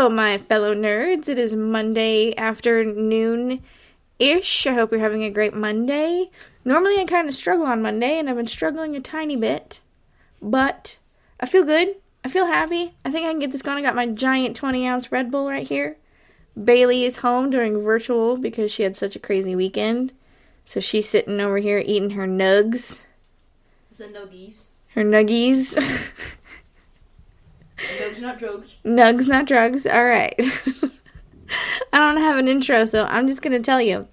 Hello, my fellow nerds. It is Monday afternoon-ish. I hope you're having a great Monday. Normally, I kind of struggle on Monday, and I've been struggling a tiny bit. But I feel good. I feel happy. I think I can get this going. I got my giant 20-ounce Red Bull right here. Bailey is home doing virtual because she had such a crazy weekend. So she's sitting over here eating her nugs. Is it nuggies? Her nuggies. Nugs, not drugs. Nugs, not drugs. All right. I don't have an intro, so I'm just going to tell you.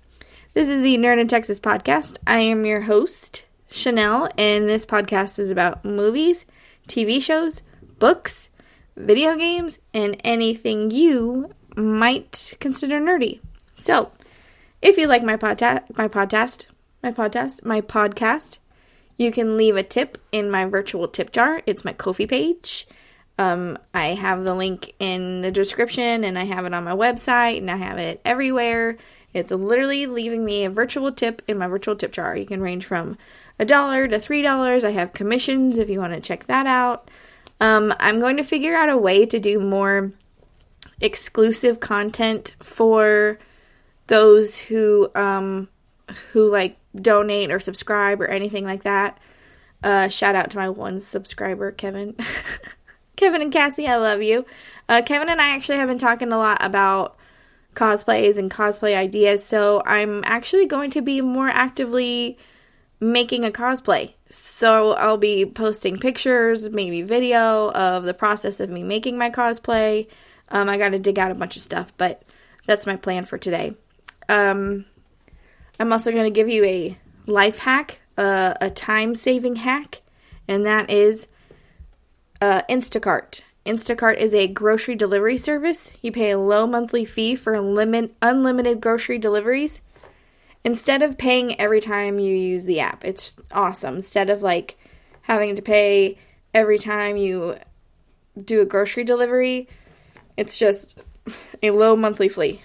This is the Nerd in Texas podcast. I am your host, Chanel, and this podcast is about movies, TV shows, books, video games, and anything you might consider nerdy. So, if you like my podcast, you can leave a tip in my virtual tip jar. It's my Ko-fi page. I have the link in the description, and I have it on my website, and I have it everywhere. It's literally leaving me a virtual tip in my virtual tip jar. You can range from $1 to $3. I have commissions if you want to check that out. I'm going to figure out a way to do more exclusive content for those who like donate or subscribe or anything like that. Shout out to my one subscriber, Kevin. Kevin and Cassie, I love you. Kevin and I actually have been talking a lot about cosplays and cosplay ideas, so I'm actually going to be more actively making a cosplay. So I'll be posting pictures, maybe video of the process of me making my cosplay. I got to dig out a bunch of stuff, but that's my plan for today. I'm also going to give you a life hack, a time-saving hack, and that is Instacart. Instacart is a grocery delivery service. You pay a low monthly fee for unlimited grocery deliveries. Instead of paying every time you use the app. It's awesome. Instead of like having to pay every time you do a grocery delivery, it's just a low monthly fee.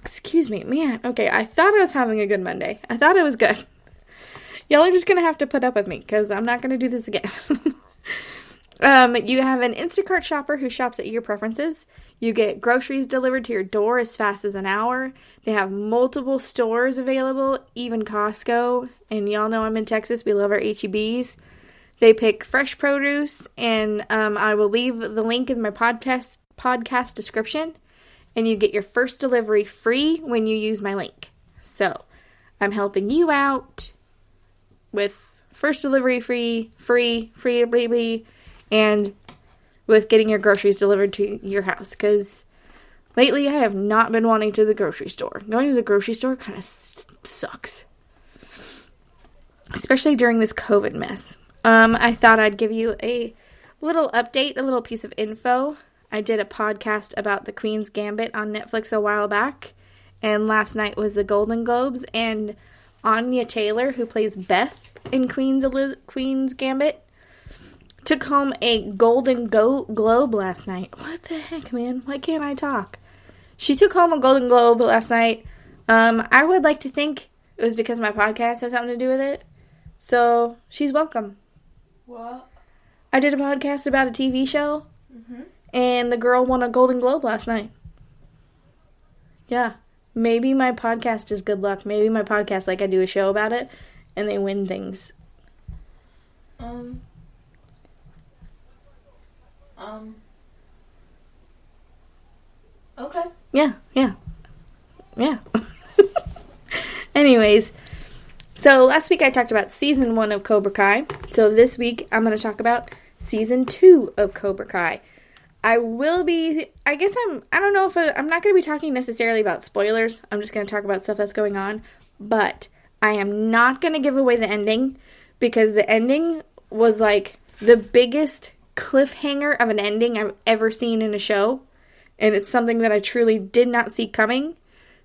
Excuse me, man. Okay, I thought I was having a good Monday. I thought it was good. Y'all are just going to have to put up with me because I'm not going to do this again. You have an Instacart shopper who shops at your preferences. You get groceries delivered to your door as fast as an hour. They have multiple stores available, even Costco. And y'all know I'm in Texas. We love our H-E-Bs. They pick fresh produce, and I will leave the link in my podcast description. And you get your first delivery free when you use my link. So, I'm helping you out with first delivery free, and with getting your groceries delivered to your house. Because lately I have not been wanting to the grocery store. Going to the grocery store kind of sucks. Especially during this COVID mess. I thought I'd give you a little update, a little piece of info. I did a podcast about the Queen's Gambit on Netflix a while back. And last night was the Golden Globes. And Anya Taylor, who plays Beth in Queen's Gambit, took home a Golden Globe last night. What the heck, man? Why can't I talk? She took home a Golden Globe last night. I would like to think it was because my podcast has something to do with it. So, she's welcome. What? I did a podcast about a TV show. Mm-hmm. And the girl won a Golden Globe last night. Yeah. Maybe my podcast is good luck. Maybe my podcast, like I do a show about it, and they win things. Okay. Yeah. Anyways, so last week I talked about season 1 of Cobra Kai. So this week I'm going to talk about season 2 of Cobra Kai. I don't know if I'm not going to be talking necessarily about spoilers. I'm just going to talk about stuff that's going on. But I am not going to give away the ending because the ending was like the biggest cliffhanger of an ending I've ever seen in a show. And it's something that I truly did not see coming.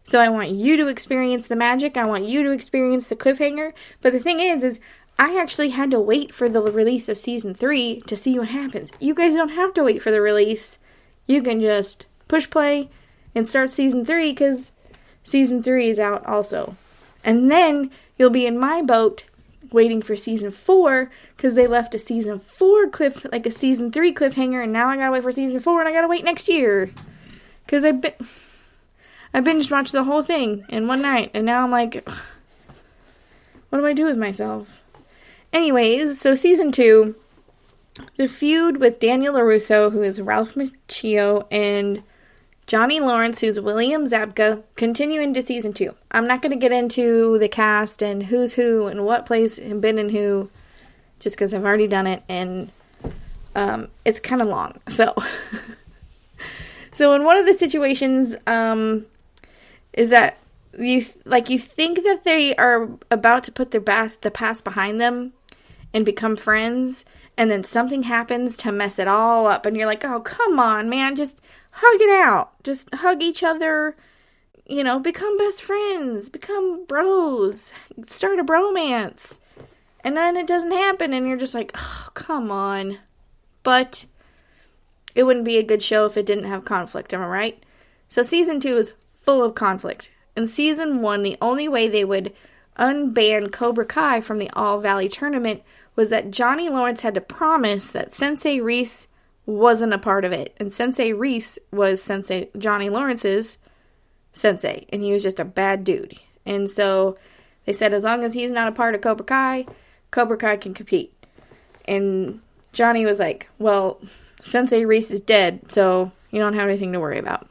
So I want you to experience the magic. I want you to experience the cliffhanger. But the thing is I actually had to wait for the release of season 3 to see what happens. You guys don't have to wait for the release. You can just push play and start season 3 because season 3 is out also. And then you'll be in my boat waiting for season 4 because they left a season 4 cliff, like a season 3 cliffhanger, and now I gotta wait for season 4 and I gotta wait next year. Because I binge watched the whole thing in one night, and now I'm like, what do I do with myself? Anyways, so season 2, the feud with Daniel LaRusso, who is Ralph Macchio, and Johnny Lawrence, who's William Zabka, continue into season 2. I'm not going to get into the cast and who's who and what plays and been in who, just because I've already done it, and it's kind of long. So, so in one of the situations, is that you think that they are about to put the past behind them and become friends, and then something happens to mess it all up, and you're like, oh, come on, man, just hug it out. Just hug each other, become best friends, become bros, start a bromance. And then it doesn't happen, and you're just like, oh, come on. But it wouldn't be a good show if it didn't have conflict, am I right? So season 2 is full of conflict. In season 1, the only way they would unban Cobra Kai from the All Valley tournament was that Johnny Lawrence had to promise that Sensei Reese wasn't a part of it. And Sensei Reese was Johnny Lawrence's sensei, and he was just a bad dude. And so they said as long as he's not a part of Cobra Kai can compete. And Johnny was like, well, Sensei Reese is dead, so you don't have anything to worry about.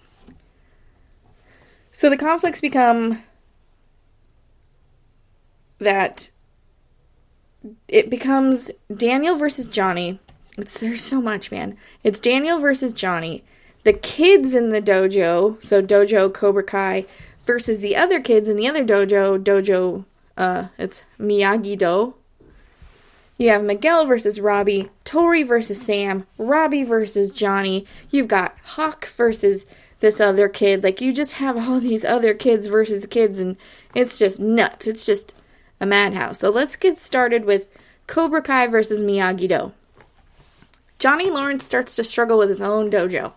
So the conflicts become that it becomes Daniel versus Johnny. There's so much, man. It's Daniel versus Johnny. The kids in the dojo, so dojo Cobra Kai, versus the other kids in the other dojo, it's Miyagi-Do. You have Miguel versus Robbie, Tori versus Sam, Robbie versus Johnny. You've got Hawk versus this other kid. Like, you just have all these other kids versus kids, and it's just nuts. It's just a madhouse. So let's get started with Cobra Kai versus Miyagi-Do. Johnny Lawrence starts to struggle with his own dojo.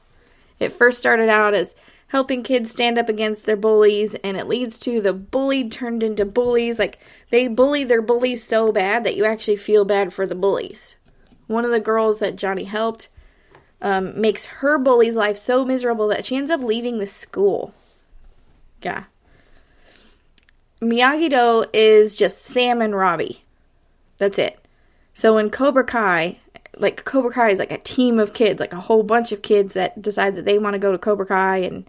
It first started out as helping kids stand up against their bullies, and it leads to the bullied turned into bullies. Like, they bully their bullies so bad that you actually feel bad for the bullies. One of the girls that Johnny helped makes her bully's life so miserable that she ends up leaving the school. Yeah. Miyagi-Do is just Sam and Robbie. That's it. So in Cobra Kai is like a team of kids, like a whole bunch of kids that decide that they want to go to Cobra Kai, and,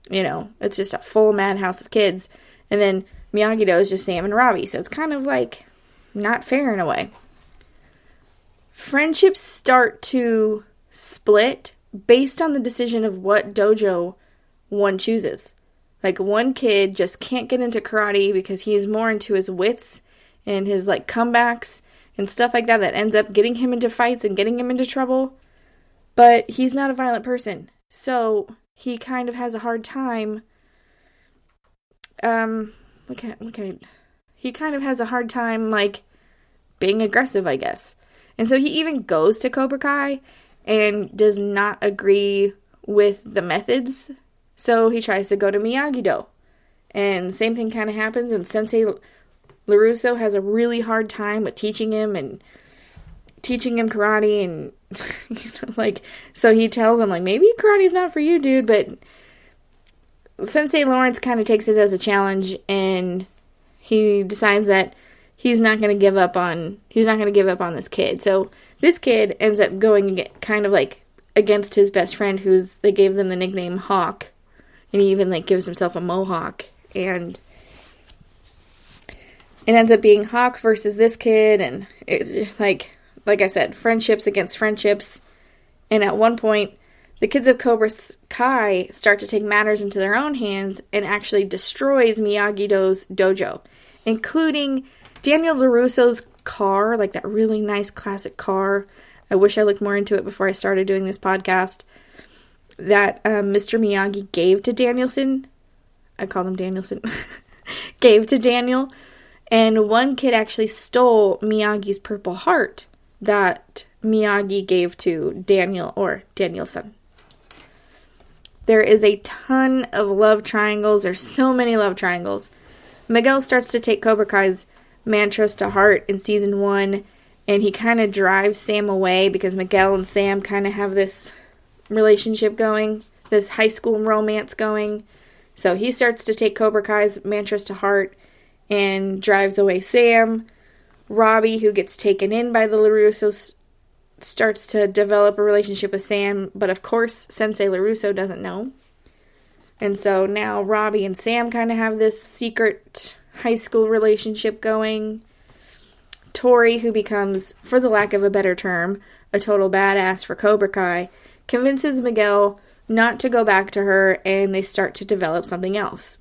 it's just a full madhouse of kids. And then Miyagi-Do is just Sam and Robbie, so it's kind of like not fair in a way. Friendships start to split based on the decision of what dojo one chooses. Like, one kid just can't get into karate because he's more into his wits and his, comebacks and stuff like that ends up getting him into fights and getting him into trouble. But he's not a violent person. So he kind of has a hard time. He kind of has a hard time, being aggressive, I guess. And so he even goes to Cobra Kai and does not agree with the methods. So he tries to go to Miyagi-Do. And same thing kind of happens, and Sensei LaRusso has a really hard time with teaching him karate, and so he tells him, maybe karate's not for you, dude, but Sensei Lawrence kind of takes it as a challenge, and he decides that he's not going to give up on this kid. So this kid ends up going kind of against his best friend, they gave them the nickname Hawk, and he even gives himself a mohawk, and it ends up being Hawk versus this kid, and it's like I said, friendships against friendships. And at one point, the kids of Cobra Kai start to take matters into their own hands and actually destroys Miyagi-Do's dojo, including Daniel LaRusso's car, that really nice classic car. I wish I looked more into it before I started doing this podcast. That Mr. Miyagi gave to Danielson. I call him Danielson. Gave to Daniel. And one kid actually stole Miyagi's purple heart that Miyagi gave to Daniel or Danielson. There is a ton of love triangles. There's so many love triangles. Miguel starts to take Cobra Kai's mantras to heart in season 1, and he kind of drives Sam away because Miguel and Sam kind of have this relationship going, this high school romance going. So he starts to take Cobra Kai's mantras to heart and drives away Sam. Robbie, who gets taken in by the LaRussos, starts to develop a relationship with Sam, but of course Sensei LaRusso doesn't know. And so now Robbie and Sam kind of have this secret high school relationship going. Tori, who becomes, for the lack of a better term, a total badass for Cobra Kai, convinces Miguel not to go back to her, and they start to develop something else.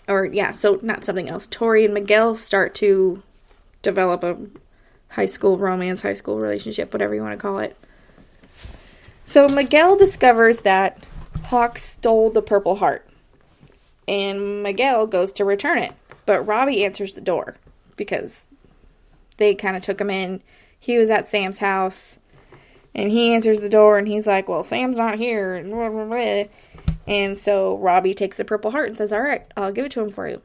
So not something else. Tori and Miguel start to develop a high school romance, high school relationship, whatever you want to call it. So Miguel discovers that Hawk stole the Purple Heart, and Miguel goes to return it, but Robbie answers the door because they kind of took him in. He was at Sam's house, and he answers the door, and he's like, well, Sam's not here, and blah, blah, blah. And so Robbie takes the Purple Heart and says, all right, I'll give it to him for you.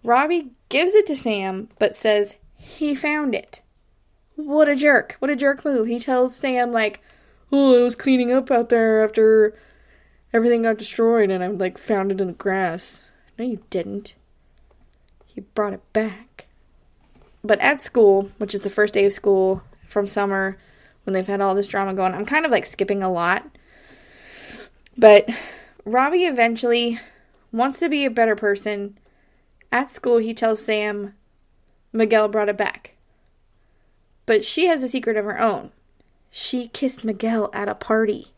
Robbie gives it to Sam, but says he found it. What a jerk. What a jerk move. He tells Sam, like, oh, I was cleaning up out there after everything got destroyed, and I, found it in the grass. No, you didn't. You brought it back. But at school, which is the first day of school from summer, when they've had all this drama going, I'm kind of, skipping a lot. But Robbie eventually wants to be a better person. At school, he tells Sam Miguel brought it back. But she has a secret of her own. She kissed Miguel at a party.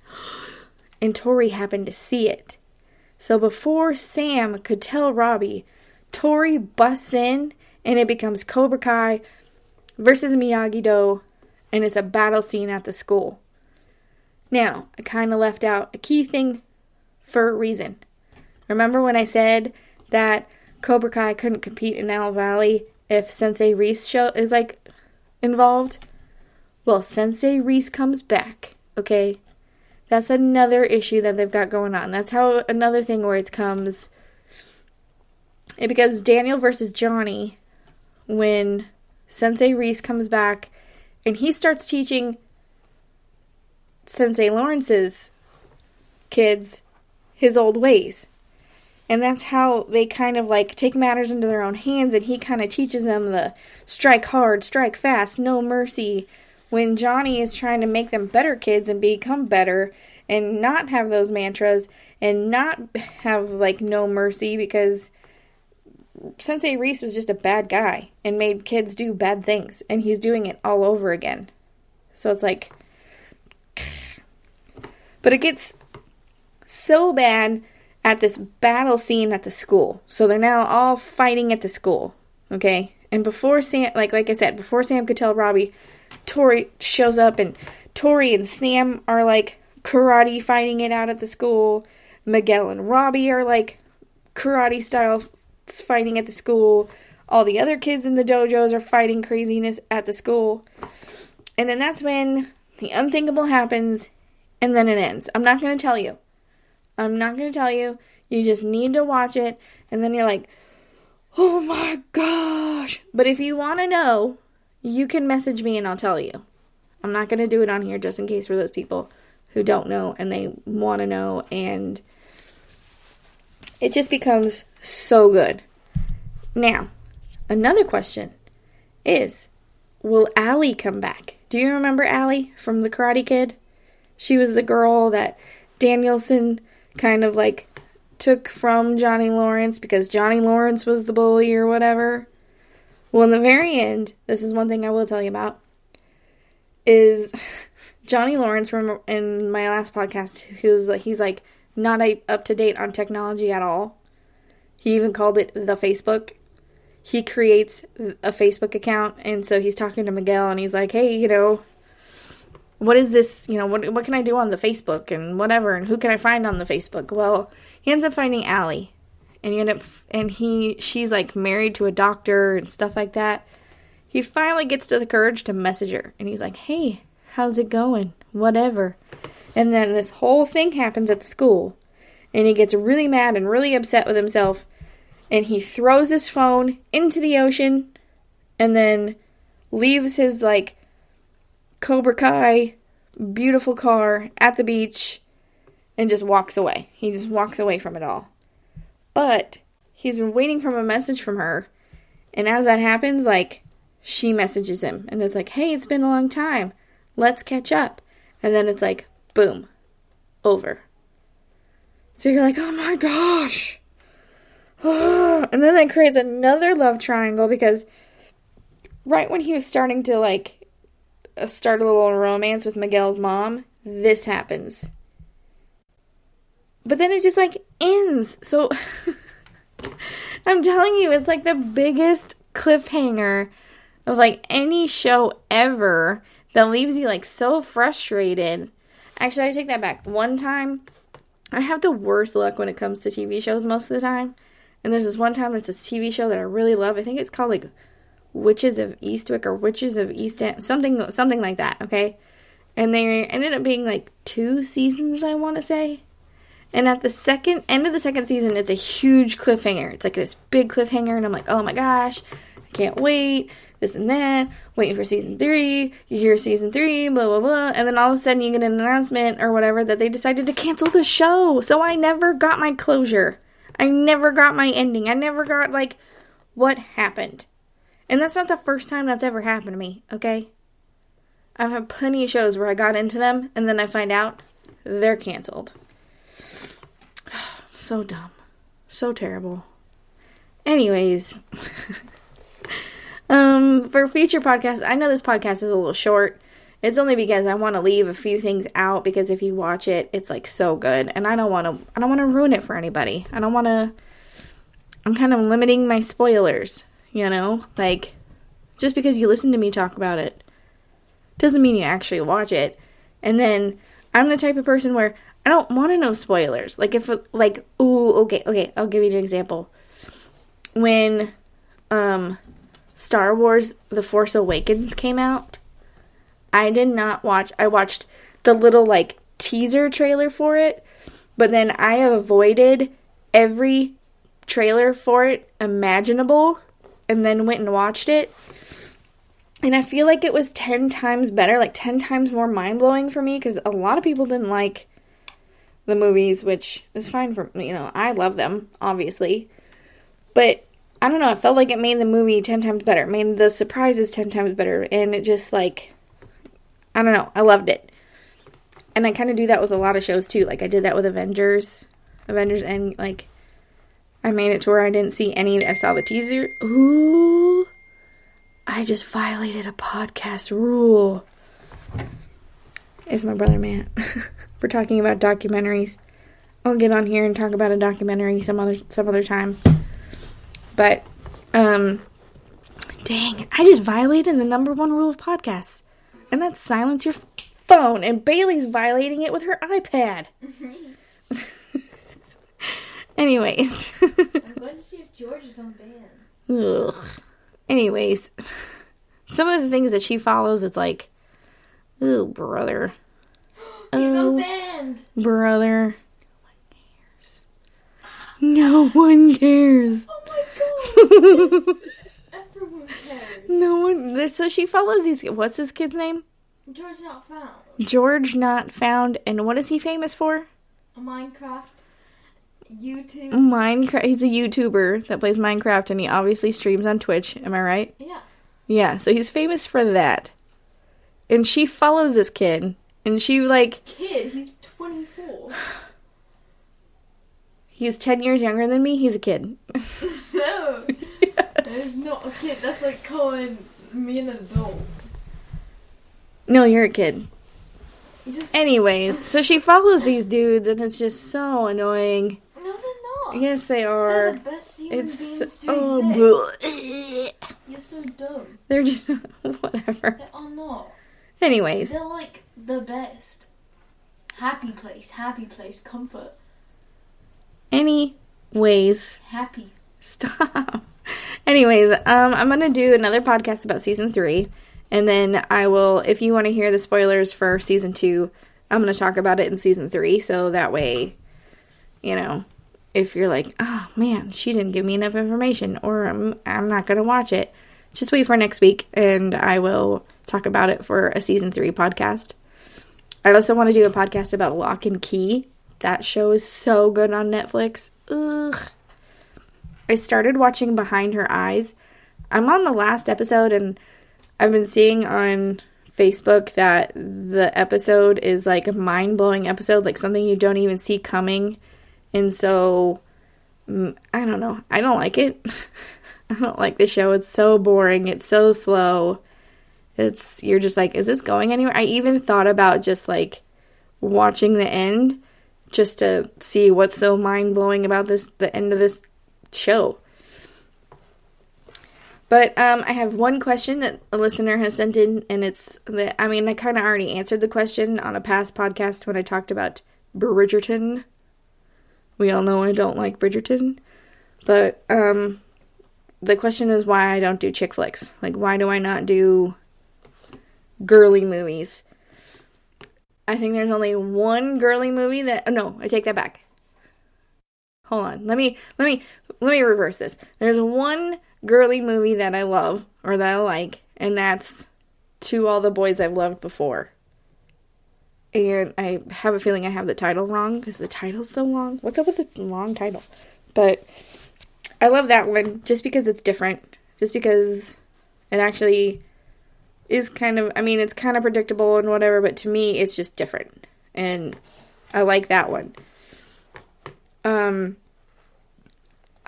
And Tori happened to see it. So before Sam could tell Robbie, Tori busts in, and it becomes Cobra Kai versus Miyagi-Do, and it's a battle scene at the school. Now, I kind of left out a key thing for a reason. Remember when I said that Cobra Kai couldn't compete in Owl Valley if Sensei Reese is, involved? Well, Sensei Reese comes back, okay? That's another issue that they've got going on. That's how another thing where it becomes Daniel versus Johnny when Sensei Reese comes back and he starts teaching Sensei Lawrence's kids his old ways. And that's how they kind of take matters into their own hands, and he kind of teaches them the strike hard, strike fast, no mercy, when Johnny is trying to make them better kids and become better and not have those mantras and not have no mercy, because Sensei Reese was just a bad guy and made kids do bad things, and he's doing it all over again. So it's but it gets so bad at this battle scene at the school. So they're now all fighting at the school, okay? And before Sam, like I said, before Sam could tell Robbie, Tori shows up, and Tori and Sam are karate fighting it out at the school. Miguel and Robbie are karate style fighting at the school. All the other kids in the dojos are fighting craziness at the school. And then that's when the unthinkable happens, and then it ends. I'm not going to tell you. You just need to watch it, and then you're like, oh my gosh. But if you want to know, you can message me and I'll tell you. I'm not going to do it on here just in case for those people who don't know and they want to know, and it just becomes so good. Now, another question is, will Allie come back? Do you remember Allie from The Karate Kid? She was the girl that Danielson kind of took from Johnny Lawrence because Johnny Lawrence was the bully or whatever. Well, in the very end, this is one thing I will tell you about, is Johnny Lawrence from in my last podcast, he's not up to date on technology at all. He even called it the Facebook. He creates a Facebook account, and so he's talking to Miguel, and he's like, hey, what is this, what can I do on the Facebook and whatever, and who can I find on the Facebook? Well, he ends up finding Allie, and she's married to a doctor and stuff like that. He finally gets to the courage to message her, and he's like, hey, how's it going? Whatever. And then this whole thing happens at the school, and he gets really mad and really upset with himself, and he throws his phone into the ocean and then leaves his, like, Cobra Kai beautiful car at the beach and just walks away. He just walks away from it all. But he's been waiting for a message from her, and as that happens, like, she messages him and is like, hey, it's been a long time. Let's catch up. And then it's like, boom, over. So you're like, oh my gosh. And then that creates another love triangle because right when he was starting to, like, start a little romance with Miguel's mom, this happens. But then it just, like, ends. So I'm telling you, it's like the biggest cliffhanger of, like, any show ever that leaves you, like, so frustrated. Actually, I take that back. One time, I have the worst luck when it comes to TV shows most of the time. And there's this one time, it's a TV show that I really love. I think it's called, like, Witches of Eastwick or Witches of East End. Something like that, okay? And they ended up being, like, 2 seasons, I want to say. And at the end of the second season, it's a huge cliffhanger. It's like this big cliffhanger, and I'm like, oh my gosh, I can't wait, this and that, waiting for season 3, you hear season 3, blah, blah, blah, and then all of a sudden you get an announcement or whatever that they decided to cancel the show. So I never got my closure. I never got my ending. I never got, like, what happened. And that's not the first time that's ever happened to me, okay? I've had plenty of shows where I got into them, and then I find out they're canceled. So dumb. So terrible. Anyways. For future podcasts, I know this podcast is a little short. It's only because I want to leave a few things out because if you watch it, it's, like, so good. And I don't want to ruin it for anybody. I'm kind of limiting my spoilers, you know? Like, just because you listen to me talk about it doesn't mean you actually watch it. And then I'm the type of person where I don't want to know spoilers. Like, okay, I'll give you an example. When, Star Wars The Force Awakens came out, I did not watch, I watched the little, like, teaser trailer for it, but then I avoided every trailer for it imaginable, and then went and watched it, and I feel like it was 10 times better, like, 10 times more mind-blowing for me, because a lot of people didn't like the movies, which is fine for me, you know, I love them, obviously, but I don't know, it felt like it made the movie 10 times better, it made the surprises 10 times better, and it just, like, I don't know, I loved it. And I kind of do that with a lot of shows, too, like, I did that with Avengers, and, like, I made it to where I didn't see any, I saw the teaser, ooh, I just violated a podcast rule. It's my brother, Matt. We're talking about documentaries. I'll get on here and talk about a documentary some other time. But, dang, I just violated the number 1 rule of podcasts. And that's silence your phone. And Bailey's violating it with her iPad. Anyways. I'm going to see if George is on band. Ugh. Anyways. Some of the things that she follows, it's like, oh, brother. He's on band. Brother. No one cares. Oh my god. Everyone cares. No one. So she follows these. What's this kid's name? George Not Found. George Not Found. And what is he famous for? A Minecraft. YouTube. Minecraft. He's a YouTuber that plays Minecraft, and he obviously streams on Twitch. Am I right? Yeah. Yeah. So he's famous for that. And she follows this kid, and she like. Kid. He's 24. He's 10 years younger than me. He's a kid. No. Yes. That's not a kid. That's like calling me an adult. No, you're a kid. Just... Anyways, so she follows these dudes, and it's just so annoying. No, they're not. Yes, they are. They're the best human beings to exist. You're so dumb. They're just whatever. They are not. Anyways. They're like the best. Happy place, comfort. Anyways. Happy. Stop. Anyways, I'm going to do another podcast about season 3. And then I will, if you want to hear the spoilers for season 2, I'm going to talk about it in season 3. So that way, you know, if you're like, oh man, she didn't give me enough information, or I'm not going to watch it, just wait for next week and I will talk about it for a season 3 podcast. I also want to do a podcast about Lock and Key. That show is so good on Netflix. Ugh. I started watching Behind Her Eyes. I'm on the last episode, and I've been seeing on Facebook that the episode is like a mind-blowing episode, like something you don't even see coming. And so, I don't know. I don't like it. I don't like the show. It's so boring. It's so slow. You're just like, is this going anywhere? I even thought about just like watching the end just to see what's so mind-blowing about the end of this show. But I have one question that a listener has sent in, and it's that, I mean, I kind of already answered the question on a past podcast when I talked about Bridgerton. We all know I don't like Bridgerton. But the question is why I don't do chick flicks. Like, why do I not do girly movies? I think there's only one girly movie that... Oh, no, I take that back. Hold on. Let me reverse this. There's one girly movie that I love, or that I like, and that's To All the Boys I've Loved Before. And I have a feeling I have the title wrong, because the title's so long. What's up with the long title? But I love that one, just because it's different. Just because it actually is kind of, I mean, it's kind of predictable and whatever, but to me, it's just different. And I like that one.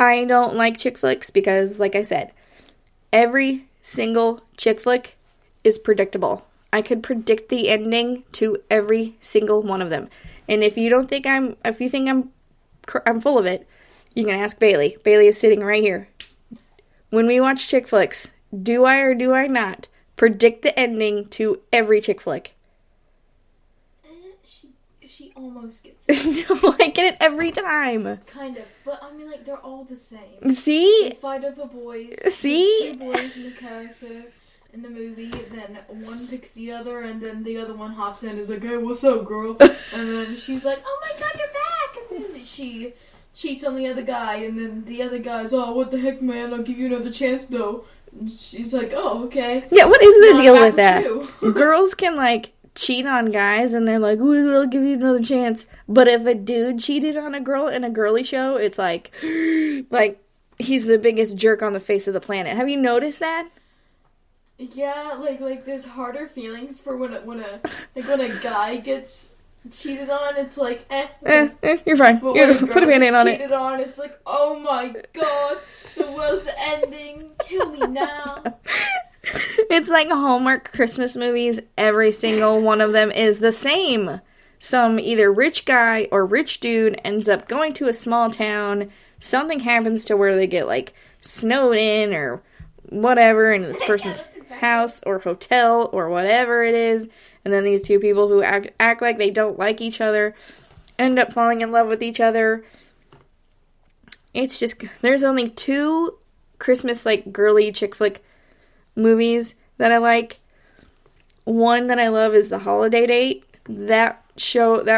I don't like chick flicks because, like I said, every single chick flick is predictable. I could predict the ending to every single one of them. And if you think I'm full of it, you can ask Bailey. Bailey is sitting right here. When we watch chick flicks, do I or do I not predict the ending to every chick flick? She almost gets it. No, I get it every time. Kind of. But, I mean, like, they're all the same. See? They fight over boys. See? There's 2 boys in the character in the movie. Then one picks the other, and then the other one hops in and is like, hey, what's up, girl? And then she's like, oh my god, you're back! And then she cheats on the other guy, and then the other guy's, oh, what the heck, man? I'll give you another chance, though. And she's like, oh, okay. Yeah, what is the deal with that? With Girls can, like, cheat on guys, and they're like, ooh, I'll give you another chance. But if a dude cheated on a girl in a girly show, it's like he's the biggest jerk on the face of the planet. Have you noticed that? Yeah, like there's harder feelings for when a guy gets cheated on. It's like you're fine. But You when put a Band-Aid on it. Cheated on, it's like, oh my god, the world's ending. Kill me now. It's like Hallmark Christmas movies. Every single one of them is the same. Some either rich guy or rich dude ends up going to a small town. Something happens to where they get, like, snowed in or whatever in this person's house or hotel or whatever it is. And then these 2 people who act like they don't like each other end up falling in love with each other. It's just... There's only 2 Christmas, like, girly chick flick movies that I like. One that I love is The Holiday Date. That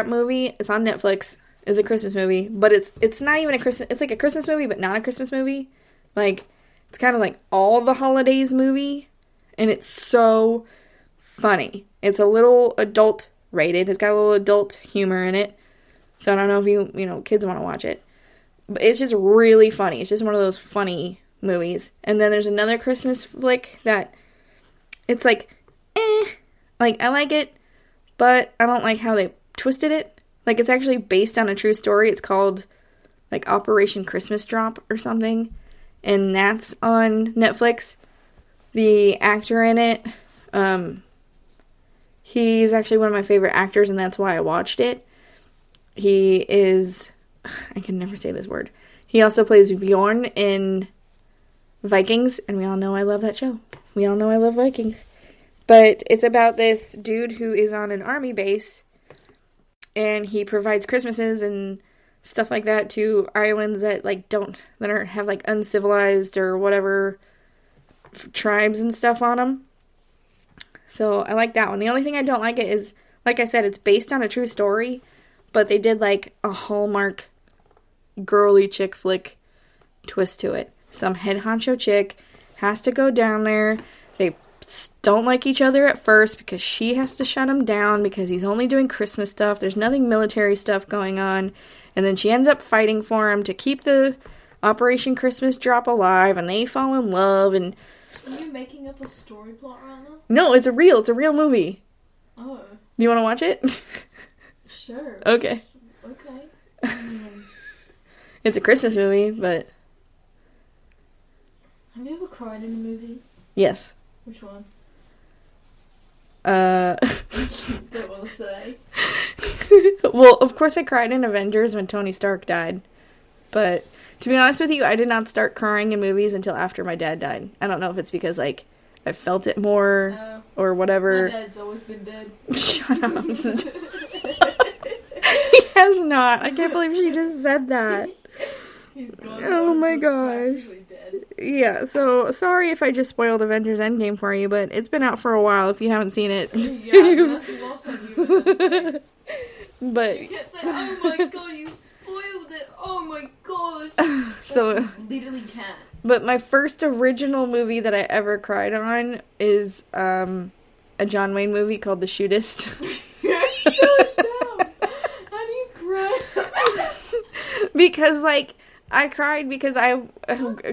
movie, it's on Netflix, is a Christmas movie, but it's not even a Christmas, it's like a Christmas movie, but not a Christmas movie. Like, it's kind of like all the holidays movie, and it's so funny. It's a little adult rated. It's got a little adult humor in it. So I don't know if kids want to watch it. But it's just really funny. It's just one of those funny movies. And then there's another Christmas flick that it's like, like, I like it, but I don't like how they twisted it. Like, it's actually based on a true story. It's called, like, Operation Christmas Drop or something. And that's on Netflix. The actor in it, he's actually one of my favorite actors, and that's why I watched it. He is, I can never say this word. He also plays Bjorn in Vikings, and we all know I love that show. We all know I love Vikings. But it's about this dude who is on an army base, and he provides Christmases and stuff like that to islands that have like uncivilized or whatever tribes and stuff on them. So I like that one. The only thing I don't like it is, like I said, it's based on a true story, but they did like a Hallmark girly chick flick twist to it. Some head honcho chick has to go down there. They don't like each other at first because she has to shut him down because he's only doing Christmas stuff. There's nothing military stuff going on. And then she ends up fighting for him to keep the Operation Christmas drop alive, and they fall in love. And are you making up a story plot right now? no, it's a real movie. Oh. You want to watch it? Sure. Okay. Okay. It's a Christmas movie, but... Have you ever cried in a movie? Yes. Which one? Don't want to say. Well, of course I cried in Avengers when Tony Stark died. But, to be honest with you, I did not start crying in movies until after my dad died. I don't know if it's because, like, I felt it more or whatever. My dad's always been dead. Shut up. He has not. I can't believe she just said that. He's gone. Oh my gosh. Dead. Yeah, so sorry if I just spoiled Avengers Endgame for you, but it's been out for a while if you haven't seen it. Yeah, that's lost on you. But you can't say, oh my god, you spoiled it. Oh my god. So literally can't. But my first original movie that I ever cried on is a John Wayne movie called The Shootist. You're so dumb. How do you cry? Because, like, I cried because I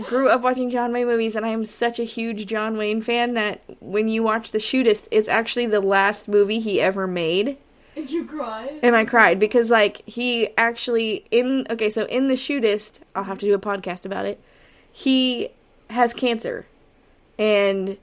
grew up watching John Wayne movies, and I am such a huge John Wayne fan that when you watch The Shootist, it's actually the last movie he ever made. You cried? And I cried because, like, he actually, in The Shootist, I'll have to do a podcast about it, he has cancer, and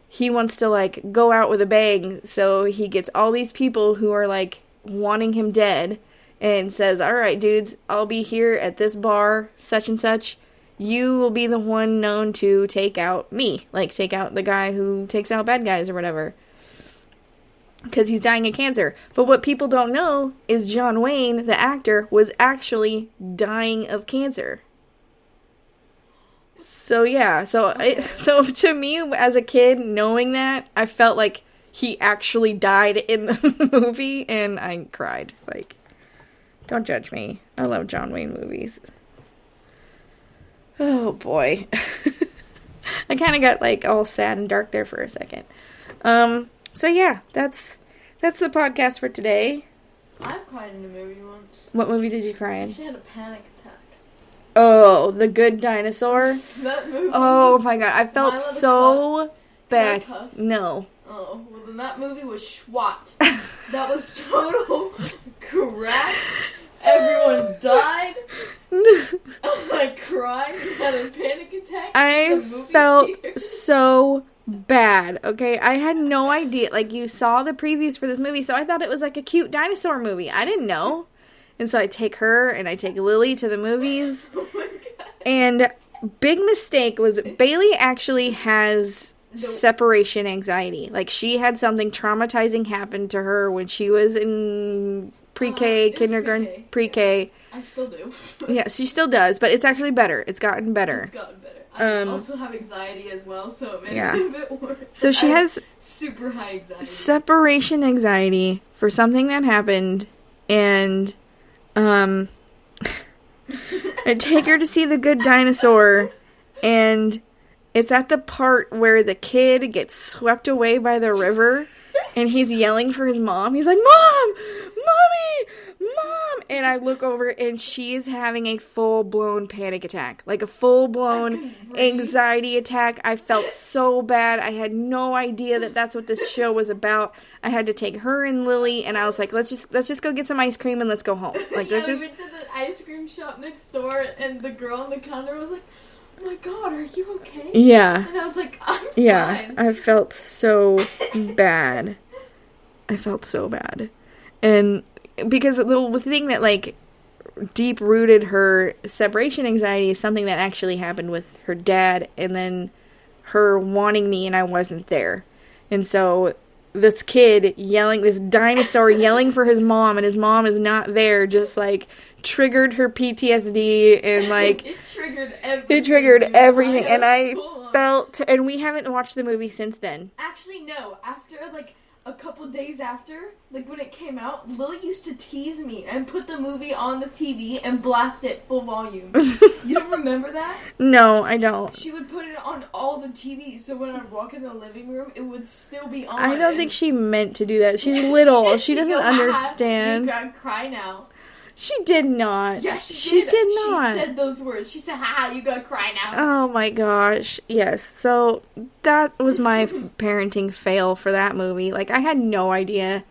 he wants to, like, go out with a bang, so he gets all these people who are, like, wanting him dead, and says, alright, dudes, I'll be here at this bar, such and such. You will be the one known to take out me. Like, take out the guy who takes out bad guys or whatever. Because he's dying of cancer. But what people don't know is John Wayne, the actor, was actually dying of cancer. So, yeah. So to me, as a kid, knowing that, I felt like he actually died in the movie, and I cried. Like... Don't judge me. I love John Wayne movies. Oh, boy. I kind of got, like, all sad and dark there for a second. So, yeah, that's the podcast for today. I've cried in a movie once. What movie did you cry I in? actually had a panic attack. Oh, The Good Dinosaur? That movie Oh, was... my God. I felt so bad. No. Oh, well, then that movie was SWAT. That was total crap. Everyone died. I cried, had a panic attack. I felt so bad, okay? I had no idea. Like, you saw the previews for this movie, so I thought it was like a cute dinosaur movie. I didn't know. And so I take her and I take Lily to the movies. Oh my God. And big mistake was Bailey actually has separation anxiety. Like, she had something traumatizing happen to her when she was in pre-K, kindergarten, pre-K. I still do. Yeah, she still does, but it's actually better. It's gotten better. It's gotten better. I also have anxiety as well, so it makes it a bit worse. So she has super high anxiety. Separation anxiety for something that happened, and I take her to see The Good Dinosaur, and it's at the part where the kid gets swept away by the river, and he's yelling for his mom. He's like, Mom! Mommy! Mom! And I look over, and she is having a full-blown panic attack. Like a full-blown anxiety attack. I felt so bad. I had no idea that that's what this show was about. I had to take her and Lily, and I was like, let's just go get some ice cream and let's go home. Like, we went to the ice cream shop next door, and the girl on the counter was like, oh my God, are you okay? Yeah. And I was like, I'm fine. I felt so bad. And because the thing that, like, deep-rooted her separation anxiety is something that actually happened with her dad, and then her wanting me and I wasn't there. And so this kid yelling, this dinosaur yelling for his mom, and his mom is not there, just, like, triggered her PTSD, and, like... It triggered everything. It triggered everything, and I felt... And we haven't watched the movie since then. Actually, no. After, like... a couple days after, like when it came out, Lily used to tease me and put the movie on the TV and blast it full volume. You don't remember that? No, I don't. She would put it on all the TVs, so when I'd walk in the living room, it would still be on. I don't think she meant to do that. She's little. She doesn't understand. You gotta cry now. She did not. Yes, she did not. She said those words. She said, "Ha, you gotta cry now." Oh my gosh. Yes. So that was my parenting fail for that movie. Like, I had no idea,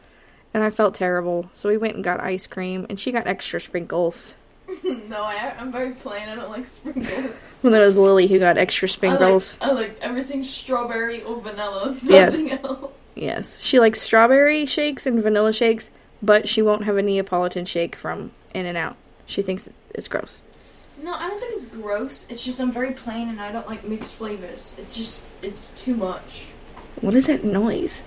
and I felt terrible. So we went and got ice cream, and she got extra sprinkles. No, I'm very plain. I don't like sprinkles. Well, it was Lily who got extra sprinkles. I like everything strawberry or vanilla. Nothing else. Yes. She likes strawberry shakes and vanilla shakes, but she won't have a Neapolitan shake from In-N-Out. She thinks it's gross. No, I don't think it's gross. It's just I'm very plain and I don't like mixed flavors. It's too much. What is that noise?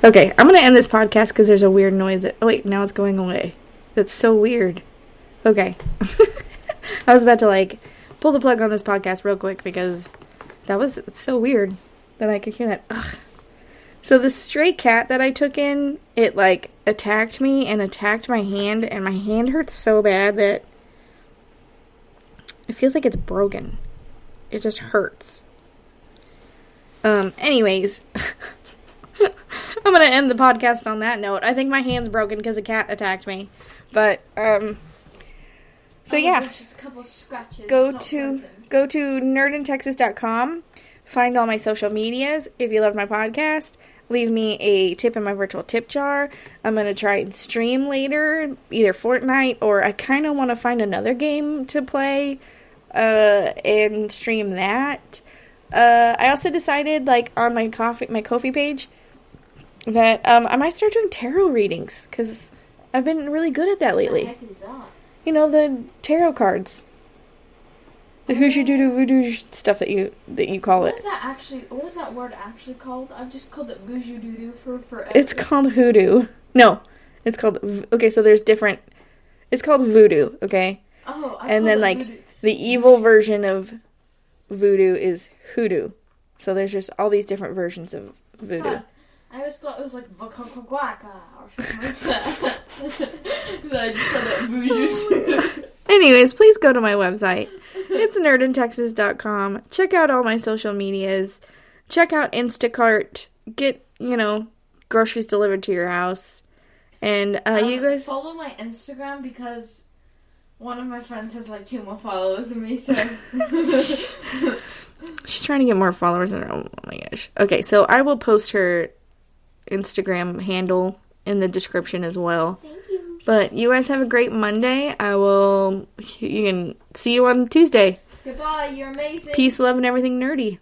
Okay, I'm going to end this podcast because there's a weird noise that... Oh, wait, now it's going away. That's so weird. Okay. I was about to, pull the plug on this podcast real quick because it's so weird that I could hear that. Ugh. So the stray cat that I took in, it, attacked me and attacked my hand, and my hand hurts so bad that it feels like it's broken. It just hurts. Anyways, I'm gonna end the podcast on that note. I think my hand's broken because a cat attacked me. But, so yeah. Just a couple scratches. Go to nerdintexas.com. Find all my social medias. If you love my podcast, leave me a tip in my virtual tip jar. I'm going to try and stream later, either Fortnite or I kind of want to find another game to play and stream that. I also decided, on my Ko-fi page, that I might start doing tarot readings because I've been really good at that lately. What the heck is that? You know, the tarot cards. The hooshy doo doo voodoo stuff that you call it. What is that word actually called? I've just called it voodoo doo doo for forever. It's called hoodoo. No, it's called... Okay, so there's different... It's called voodoo, okay? Oh, and then, the evil version of voodoo is hoodoo. So there's just all these different versions of voodoo. God, I always thought it was Vakakwaka or something like that. So I just called it voodoo. Anyways, please go to my website. It's nerdintexas.com. Check out all my social medias. Check out Instacart. Get, groceries delivered to your house. And you guys... Follow my Instagram because one of my friends has 2 more followers than me, so... She's trying to get more followers than her. Oh my gosh. Okay, so I will post her Instagram handle in the description as well. Thank you. But you guys have a great Monday. You can see you on Tuesday. Goodbye, you're amazing. Peace, love, and everything nerdy.